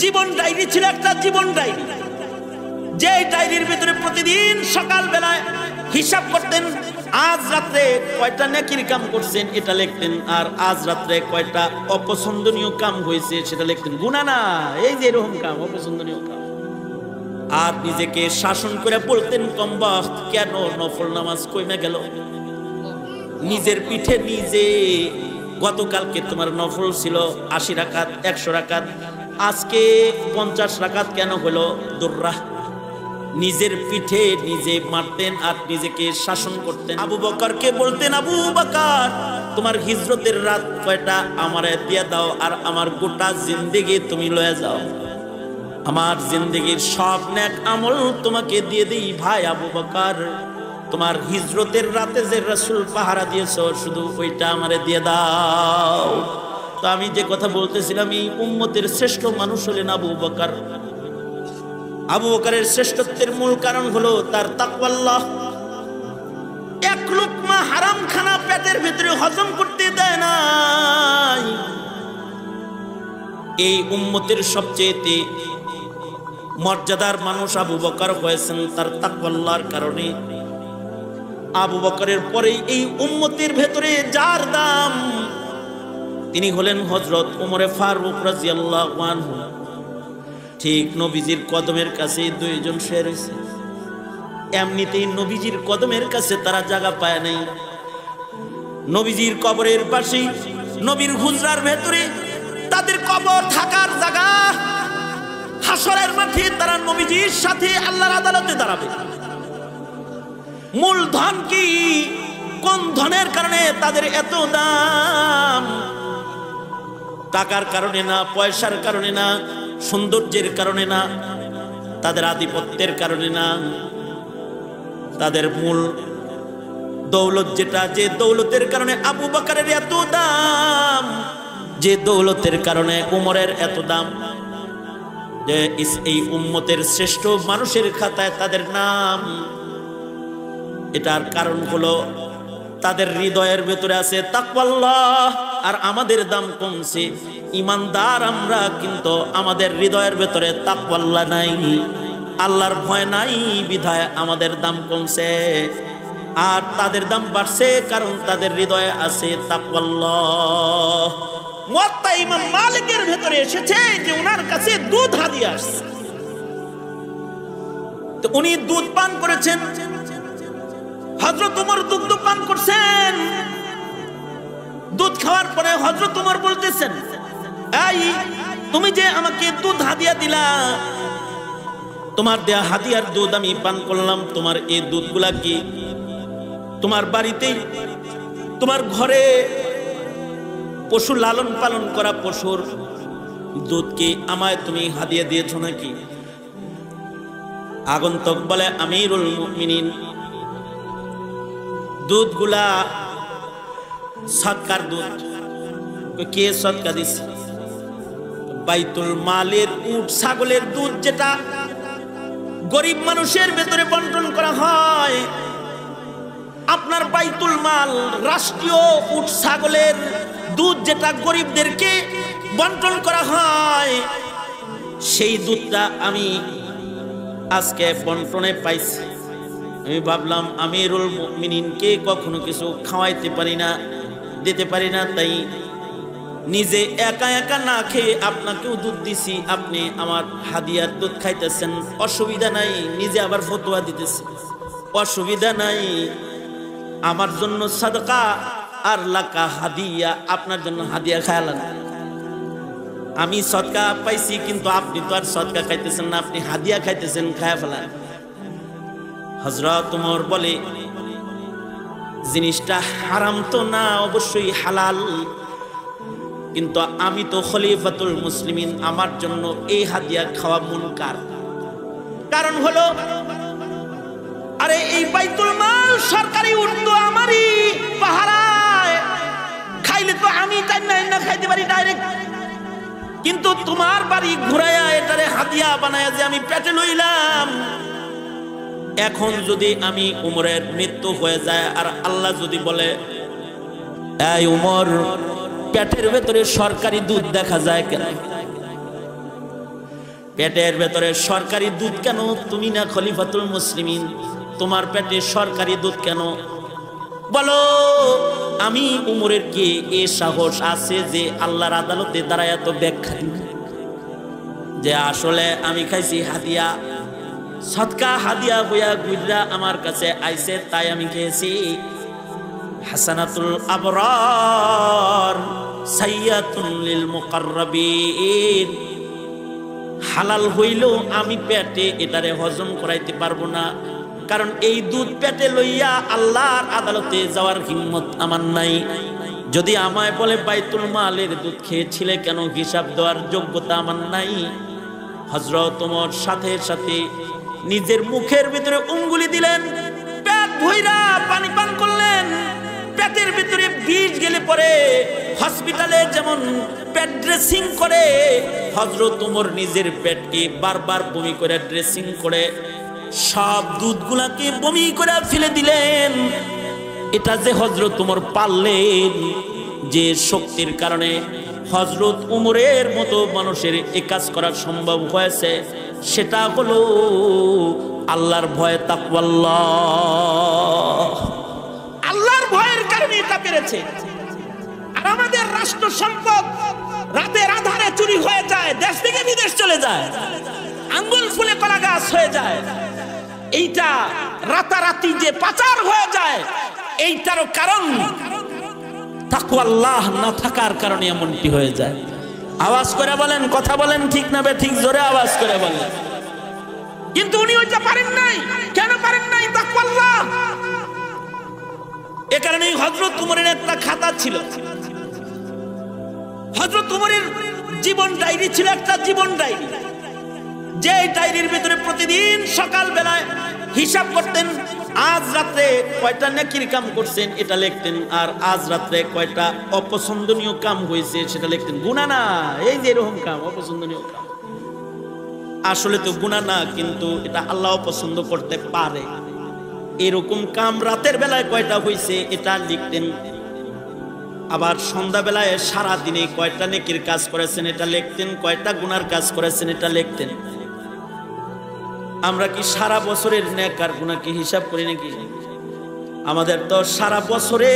জীবন diary ছিল, একটা জীবন diary, যে ডায়েরির ভিতরে প্রতিদিন সকাল বেলায় হিসাব করতেন। আজ রাত্রে কয়টা নেকির কাম করছেন এটা লিখতেন, আর আজ রাত্রে কয়টা অপছন্দনীয় কাম হয়েছে সেটা লিখতেন। গুনাহ না, এই যে এরকম কাম, অপছন্দনীয় কাম। আর নিজেকে শাসন করে বলতেন, কমবখত, কেন নফল নামাজ কইমা গেল? নিজের পিঠে নিজে, গতকালকে তোমার নফল ছিল 80 রাকাত 100 রাকাত, আজকে 50 রাকাত কেন হলো? দুররা। নিজের পিঠে নিজে মারতেন আর নিজেকে শাসন করতেন। আবু বকরকে বলতেন, আবু বকর, তোমার হিজরতের রাত কয়টা আমারে দিয়া দাও, আর আমার গোটা জিন্দেগি তুমি লয়ে যাও, আমার জিন্দেগির সব নেক আমল তোমাকে দিয়ে দিই। ভাই আবু বকর, তোমার হিজরতের রাতে যে রাসূল পাহারা দিয়েছো, শুধু ওইটা আমারে দিয়ে দাও। তো আমি যে কথা বলতেছিলাম, এই উম্মতের শ্রেষ্ঠ মানুষ হলেন আবু বকর। আবু বকরের শ্রেষ্ঠত্বের মূল কারণ হলো তার তাকওয়াল্লাহ। এক লুকমা হারাম খানা পেটের ভিতরে হজম করতে দেয় নাই। এই উম্মতের সবচেয়ে মর্যাদার মানুষ আবু বকর হয়েছেন তার তাকওয়াল্লাহর কারণে। আবু বকরের পরে এই উম্মতের ভেতরে যার দাম, তিনি হলেন হযরত ওমরে ফারুক রাদিয়াল্লাহু আনহু। ঠিক নবীজির কদমের কাছে দুইজন শুয়ে রয়েছে। এমনিতেই নবীজির কদমের কাছে তারা জায়গা পায় নাই। নবীজির কবরের পাশে, নবীর হুজরার ভেতরে তাদের কবর থাকার জায়গা। হাসরের মাঠে তারা নবীজির সাথে আল্লাহর আদালতে দাঁড়াবে। মূল ধন কি? কোন ধনের কারণে তাদের এত দাম? টাকার কারণে না, পয়সার কারণে না, সৌন্দর্যের কারণে না, তাদের আধিপত্যের কারণে না। তাদের মূল দৌলত যেটা, যে দৌলতের কারণে আবু বকরের এত দাম, যে দৌলতের কারণে উমরের এত দাম, যে এই উম্মতের শ্রেষ্ঠ মানুষের খাতায় তাদের নাম, এটার কারণ হলো তাদের হৃদয়ের ভেতরে আছে তাকওয়াল্লাহ। আর আমাদের দাম কমছে, ইমানদার আমরা, কিন্তু আমাদের হৃদয়ের ভেতরে তাকওয়াল্লাহ নাই, আল্লাহর ভয় নাই, বিধায় আমাদের দাম কমছে। আর তাদের দাম বাড়ছে কারণ তাদের হৃদয়ে আছে তাকওয়াল্লাহ। মুয়াত্তা ইমাম মালিকের ভেতরে এসেছে যে ওনার কাছে দুধ হাদিয়া আসছে, তো উনি দুধ পান করেছেন। হযরত ওমর দুধ পান করছেন। দুধ খাওয়ার পরে হযরত ওমর বলতেছেন, এই তুমি যে আমাকে দুধ হাদিয়া দিলা, তোমার দেয়া হাদিয়ার দুধ আমি পান করলাম। তোমার এই দুধগুলা কি তোমার বাড়িতেই, তোমার ঘরে পশু লালন পালন করা পশুর দুধ কি আমায় তুমি হাদিয়া দিয়েছো নাকি? আগন্তুক বলে, আমিরুল মুমিনিন, দুধগুলা সদকার দুধ। কে সদকা দিছে? বাইতুল মালের উট ছাগলের দুধ, যেটা গরিব মানুষের ভেতরে বন্টন করা হয়। আপনার বাইতুল মাল, রাষ্ট্রীয় উট ছাগলের দুধ যেটা গরিবদেরকে বন্টন করা হয়, সেই দুধটা আমি আজকে বন্টনে পাইছি। আমি ভাবলাম আমিরুল মুমিনিনকে কখনো কিছু খাওয়াইতে পারি না, দিতে পারি না, তাই নিজে একা একা না খেয়ে আপনাকেও দুধ দিছি, আপনি আমার হাদিয়ার দুধ খাইতেছেন, অসুবিধা নাই। নিজে আবার ফতোয়া দিতেছে, অসুবিধা নাই, আমার জন্য সাদকা আর লাকা হাদিয়া, আপনার জন্য হাদিয়া খায়ালাম। আমি সদকা পাইছি, কিন্তু আপনি তো আর সদকা খাইতেছেন না, আপনি হাদিয়া খাইতেছেন, খায়া ফেলান। হযরত ওমর বলে, জিনিসটা হারাম তো না, অবশ্যই হালাল, কিন্তু আমি তো খলিফাতুল মুসলিমিন, আমার জন্য এই হাদিয়া খাওয়া মুনকার। কারণ হলো, আরে এই বাইতুল মাল সরকারি উর্দু আমারই পাহারায়, খাইলে তো আমি তাই না খাইতে পারি ডাইরেক্ট, কিন্তু তোমার বাড়ি ঘুরাইয়া এটারে হাদিয়া বানায়া যে আমি পেটে লইলাম। এখন যদি আমি উমরের মৃত্যু হয়ে যায় আর আল্লাহ যদি বলে, এই উমর, পেটের ভেতরে সরকারি দুধ দেখা যায় কেন? পেটের ভেতরে সরকারি দুধ কেন? তুমি না খলিফাতুল মুসলিমিন, তোমার পেটে সরকারি দুধ কেন? বলো, আমি উমরের কি এ সাহস আছে যে আল্লাহর আদালতে দাঁড়ায় এত ব্যাখ্যা দিবে যে আসলে আমি খাইছি হাদিয়া, সদকা হাদিয়া বইয়া গুজরা আমার কাছে আইছে তাই আমি খেয়েছি। হাসানাতুল আবরার সাইয়াতুন লিল মুকাররাবিন, হালাল হইলেও আমি পেটে এটারে হজম করাইতে পারবো না, কারণ এই দুধ পেটে লইয়া আল্লাহর আদালতে যাওয়ার হিম্মত আমার নাই। যদি আমায় বলে বাইতুল মালের দুধ খেয়েছিলে কেন, হিসাব দেওয়ার যোগ্যতা আমার নাই। হযরত ওমর সাথে সাথে নিজের মুখের ভিতরে উঙ্গুলি দিলেন, পেট ভইরা পানি পান করলেন। পেটের ভিতরে বিষ গেলে পরে হসপিটালে যেমন পেট ড্রেসিং করে, হযরত ওমর নিজের পেটকে বারবার বমি করে ড্রেসিং করে সব দুধগুলাকে বমি করে ফেলে দিলেন। এটা যে হযরত ওমর পারলেন, যে শক্তির কারণে হযরত ওমরের মতো মানুষের এ কাজ করা সম্ভব হয়েছে, সেটা হলো আল্লাহর ভয়, তাকওয়াল্লাহ। আল্লাহর ভয়ের কারণে এটা পেরেছে। আর আমাদের রাষ্ট্র সম্পদ রাতের আধারে চুরি হয়ে যায়, দেশ থেকে বিদেশ চলে যায়, আঙ্গুল ফুলে কলা গাছ হয়ে যায়। এইটা রাতারাতি যে পাচার হয়ে যায়, এইটারও কারণ তাকওয়াল্লাহ না থাকার কারণে এমনটি হয়ে যায়। আওয়াজ করে বলেন, কথা বলেন, ঠিক না ঠিক জোরে আওয়াজ করে বলেন। কিন্তু উনি ওইটা পারেন নাই। কেন পারেন নাই? তাকওয়াল্লাহ। এ কারণেই হযরত ওমরের একটা খাতা ছিল। হযরত ওমরের জীবন ডায়েরি ছিল, একটা জীবন ডায়েরি, যে ডায়েরির ভিতরে প্রতিদিন সকাল বেলায় হিসাব করতেন। আজ রাতে কয়টা নেকির কাম করছেন এটা লিখতেন, আর আজ রাতে কয়টা অপছন্দনীয় কাম হয়েছে সেটা লিখতেন। গুনাহ না, এই যে এরকম কাম অপছন্দনীয় কাম, আসলে তো গুনাহ না, কিন্তু এটা আল্লাহ পছন্দ করতে পারে। এরকম কাম রাতের বেলায় কয়টা হয়েছে এটা লিখতেন। আবার সন্ধ্যা বেলায় সারা দিনে কয়টা নেকির কাজ করেছেন এটা লিখতেন, কয়টা গুনার কাজ করেছেন এটা লিখতেন। আমরা কি সারা বছরের নেক আর গুনাহ কি হিসাব করি নাকি? আমাদের তো সারা বছরে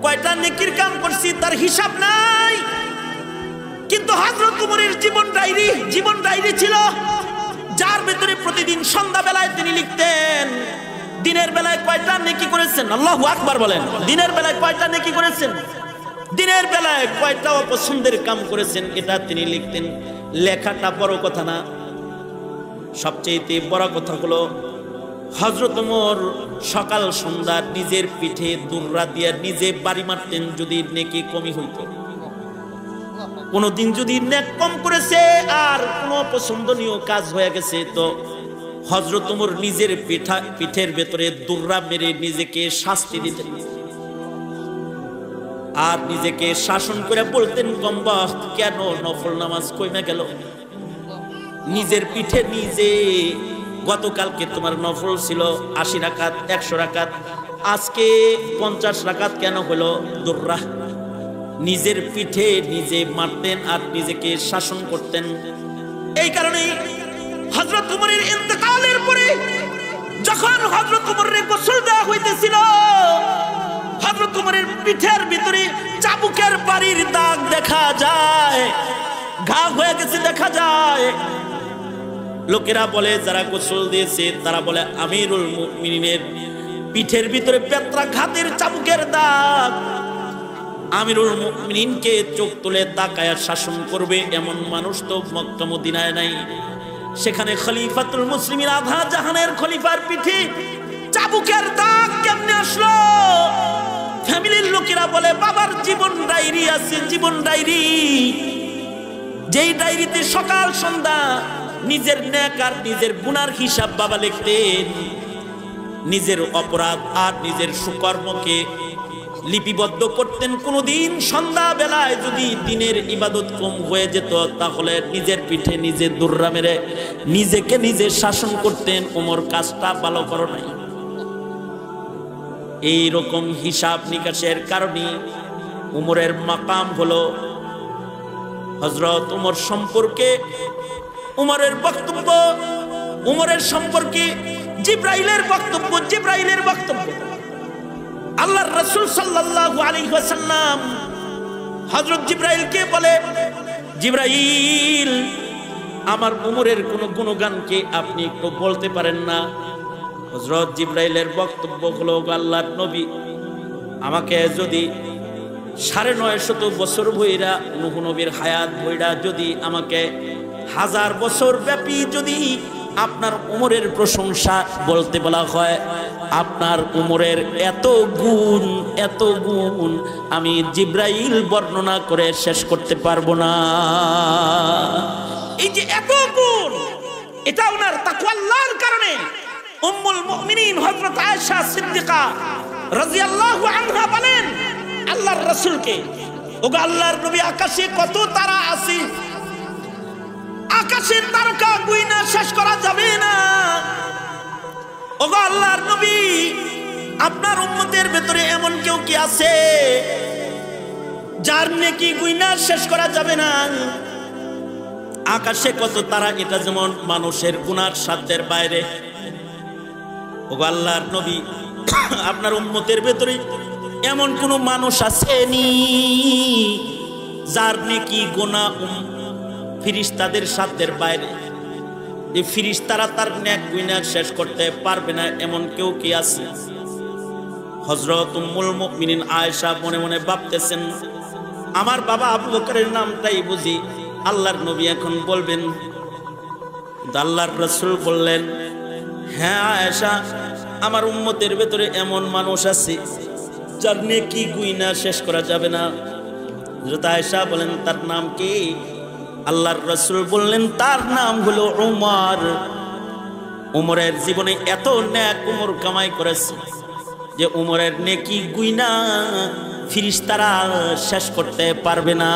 কয়টা নেকির কাম করছি তার হিসাব নাই। কিন্তু হযরত ওমরের জীবন ডায়েরি ছিল, যার ভিতরে প্রতিদিন সন্ধ্যা বেলায় তিনি লিখতেন দিনের বেলায় কয়টা নেকি করেছেন। আল্লাহু আকবার বলেন। দিনের বেলায় কয়টা নেকি করেছেন, দিনের বেলায় কয়টা অপছন্দের কাম করেছেন, এটা তিনি লিখতেন। লেখাটা বড় কথা না, সবচেয়ে বড় কথা হলো হযরত ওমর সকাল সন্ধ্যা নিজের পিঠে দুর্রা দিয়ে নিজে বাড়ি মারতেন যদি নেকি কমই হইতো। কোনদিন যদি নেক কম করেছে আর কোনো পছন্দনীয় কাজ হয়ে গেছে, তো হযরত ওমর নিজের পিঠের ভেতরে দুর্রা মেরে নিজেকে শাস্তি দিতেন আর নিজেকে শাসন করে বলতেন, কমবখত কেন নফল নামাজ কইমা গেল? নিজের পিঠে নিজে, গতকালকে তোমার নফল ছিল 80 রাকাত 100 রাকাত, আজকে 50 রাকাত কেন হলো? দুর্রা। নিজের পিঠে নিজে মারতেন আর নিজেকে শাসন করতেন। এই কারণেই হযরত ওমরের ইন্তেকালের পরে যখন হযরত ওমরের গোসল দেওয়া হইতেছিল, হযরত ওমরের পিঠের ভিতরে চাবুকের বাড়ির দাগ দেখা যায়, ঘা হয়ে গেছে দেখা যায়। লোকেরা বলে, যারা গোসল দিয়েছে তারা বলে আমিরুল মুমিনিনের পিঠের ভিতরে পেত্রাঘাতের চাবুকের দাগ। আমিরুল মুমিনিনকে চোখ তুলে তাকায়া শাসন করবে এমন মানুষ তো মক্কা মদিনায় নাই। সেখানে খলিফাতুল মুসলিমিন আধা জাহানের খলিফার পিঠে চাবুকের দাগ কেমনে আসলো? ফ্যামিলির লোকেরা বলে বাবার জীবন ডায়েরি আছে, জীবন ডায়েরি, যেই ডায়েরিতে সকাল সন্ধ্যা নিজের নেক আর নিজের গুনার হিসাব বাবা লিখতেন। নিজের অপরাধ আর নিজের সুকর্মকে লিপিবদ্ধ করতেন। কোনদিন সন্ধ্যা বেলায় যদি দিনের ইবাদত কম হয়ে যেত, তাহলে নিজের পিঠে নিজে দুর্রা মেরে নিজেকে নিজে শাসন করতেন, ওমর কাজটা ভালো করো নাই। এইরকম হিসাব নিকাশের কারণে ওমরের মাকাম হলো হযরত ওমর সম্পর্কে উমরের বক্তব্য, উমরের সম্পর্কে জিব্রাইলের বক্তব্য, জিব্রাইলের বক্তব্য। আল্লাহর রাসূল সাল্লাল্লাহু আলাইহি ওয়াসাল্লাম হযরত জিব্রাইলকে বলে, জিব্রাইল, আমার উমরের কোন গুণগানকে আপনি একটু বলতে পারেন না? হযরত জিব্রাইলের বক্তব্য হলো, আল্লাহর নবী, আমাকে যদি ৯৫০ বছর ভইরা নূহ নবীর হায়াত ভইরা যদি আমাকে ১০০০ বছর ব্যাপী যদি আপনার উমরের প্রশংসা বলতে বলা হয়, আপনার উমরের এত গুণ, এত গুণ আমি জিব্রাইল বর্ণনা করে শেষ করতে পারবো না। এই যে এত গুণ, এটা ওনার তাকওয়া আল্লাহর কারণে। উম্মুল মুমিনিন হযরত আয়েশা সিদ্দিকা রাদিয়াল্লাহু আনহা বলেন আল্লাহর রাসূলকে, ওগো আল্লাহর নবী, আকাশে কত তারা আছে, আকাশের তারকা গুইনা শেষ করা যাবে না। ওগো আল্লাহর নবী, আপনার উম্মতের ভেতরে এমন কেউ কি আছে যার নেকি গুইনা শেষ করা যাবে না? আকাশে কত তারা, এটা যেমন মানুষের গুনার সাধ্যের বাইরে। ওগো আল্লাহর নবী, আপনার উম্মতের ভেতরে এমন কোন মানুষ আসেনি যার নেকি গুনাহ ফেরেশতাদের সাধ্যের বাইরে, যে ফেরেশতারা তার নেক গুনাহ শেষ করতে পারবে না, এমন কেউ কি আছে? হযরত উম্মুল মুমিনিন আয়েশা মনে মনে ভাবতেছেন, আমার বাবা আবু বকরের নামটাই বুঝি আল্লাহর নবী এখন বলবেন। আল্লাহর রাসূল বললেন, হ্যাঁ আয়েশা, আমার উম্মতের ভেতরে এমন মানুষ আছে যার নেকি গুনাহ শেষ করা যাবে না। হযরত আয়েশা বলেন, তার নাম কি? আল্লাহর রাসূল বললেন, তার নাম হলো উমর। উমরের জীবনে এত নেক উমর কামাই করেছে যে উমরের নেকি গুনাহ ফেরেশতারা শেষ করতে পারবে না।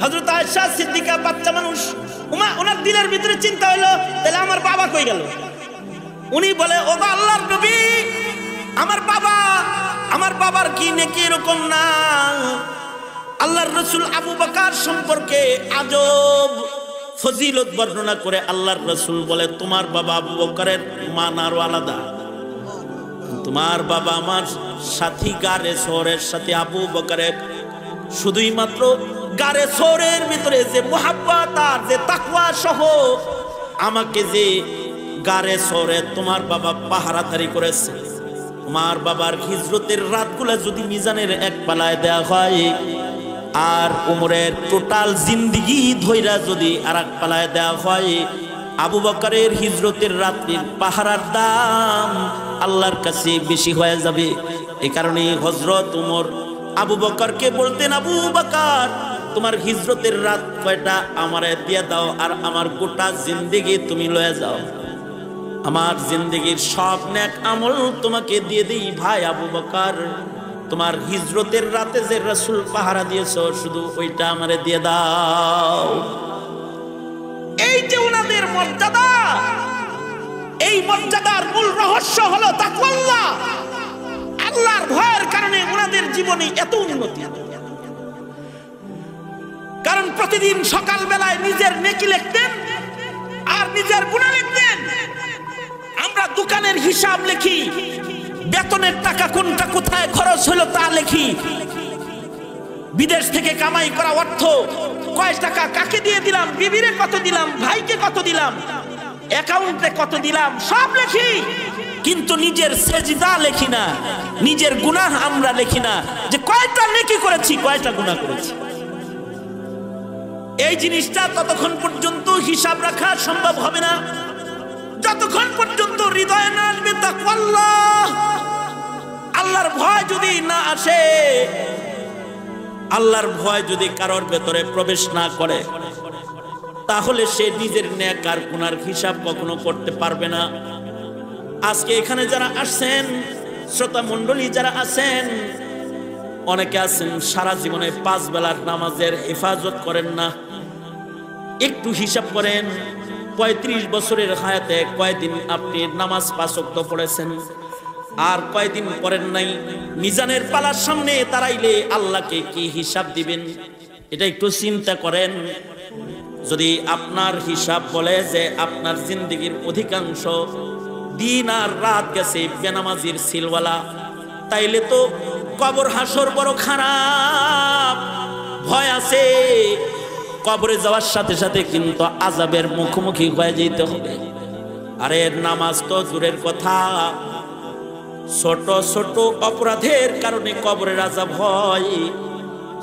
হযরত আয়েশা সিদ্দিকা বাচ্চা মানুষ, ওনার দিলের ভিতরে চিন্তা হলো, তাহলে আমার বাবা কই গেল? উনি বলে, ওগো আল্লাহর নবী, আমার বাবার কি নেকি এরকম না? আল্লাহর রাসূল আবু বকর সম্পর্কে আজব ফজিলত বর্ণনা করে আল্লাহর রাসূল বলে, তোমার বাবা আবু বকরের মান আরো আলাদা। তোমার বাবা আমার সাথী গারে সওরের সাথে আবু বকরের শুধুই মাত্র গারে সওরের ভিতরে যে মুহাব্বত আর যে তাকওয়া সহ আমাকে যে গারে সওরে তোমার বাবা পাহারাদারি করেছে, তোমার বাবার হিজরতের রাতগুলা যদি মিজানের এক পালায় দেয়া হয় আর উমরের টোটাল জিন্দেগি ধইরা যদি আর এক পালায় দেয়া হয়, আবু বকরের হিজরতের রাত্রির পাহারার দাম আল্লাহর কাছে বেশি হয়ে যাবে। এই কারণে হযরত উমর আবু বকরকে বলতেন, আবু বকর, তোমার হিজরতের রাত কয়টা আমারে দিয়ে দাও, আর আমার গোটা জিন্দেগি তুমি লয়ে যাও। আমার জিন্দেগির সব নেক আমল তোমাকে দিয়ে দিই ভাই আবু বকর, তোমার হিজরতের রাতে যে রাসূল পাহারা দিয়েছো শুধু ওইটা আমারে দিয়ে দাও। এই যে ওনাদের মর্যাদা, এই মর্যাদার মূল রহস্য হলো তাকওয়াল্লাহ। আল্লাহর ভয়ের কারণে ওনাদের জীবনে এত উন্নতি। কারণ প্রতিদিন সকাল বেলায় নিজের নেকি লিখতেন আর নিজের গুনাহ লিখতেন। আমরা দোকানের হিসাব লিখি, বেতনের টাকা কোনটা কোথায় খরচ হলো তা লিখি, বিদেশ থেকে কামাই করা অর্থ কয় টাকা কাকে দিয়ে দিলাম, বিবিরে কত দিলাম, ভাইকে কত দিলাম, অ্যাকাউন্টে কত দিলাম, সব লিখি। কিন্তু নিজের সেজদা লিখি না, নিজের গুনাহ আমরা লিখি না, যে কয়টা নেকি করেছি, কয়টা গুনাহ করেছি। এই জিনিসটা ততক্ষণ পর্যন্ত হিসাব রাখা সম্ভব হবে না যতক্ষণ পর্যন্ত হৃদয়ে না আসবে তাকওয়াল্লাহ। আল্লাহর ভয় যদি না আসে, আল্লাহর ভয় যদি কারোর ভেতরে প্রবেশ না করে, তাহলে সে নিজের নেক আর গুনার হিসাব কখনো করতে পারবে না। আজকে এখানে যারা আসছেন, শ্রোতা মণ্ডলী যারা আছেন, অনেকে আছেন সারা জীবনে 5 বেলার নামাজের হেফাজত করেন না। একটু হিসাব করেন, 35 বছরের হায়াতে কয়দিন আপনি নামাজ 5 ওয়াক্ত পড়েছেন আর কয়দিন পড়েন নাই? মিজানের পালার সামনে দাঁড়াইলে আল্লাহকে কি হিসাব দিবেন? এটা একটু চিন্তা করেন। যদি আপনার হিসাব বলে যে আপনার জিন্দেগির অধিকাংশ দিন আর রাত গেছে বেনামাজির সিলওয়ালা, তাইলে তো কবর হাসর বড় খারাপ, ভয় আছে। কবরে যাওয়ার সাথে সাথে কিন্তু আযাবের মুখোমুখি হয়ে যেতে হবে। আরে নামাজ তো দূরের কথা, ছোট ছোট অপরাধের কারণে কবরের আযাব হয়।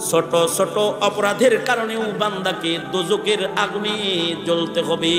ছোট ছোট অপরাধের কারণেও বান্দাকে দোজখের আগুনে জ্বলতে হবে।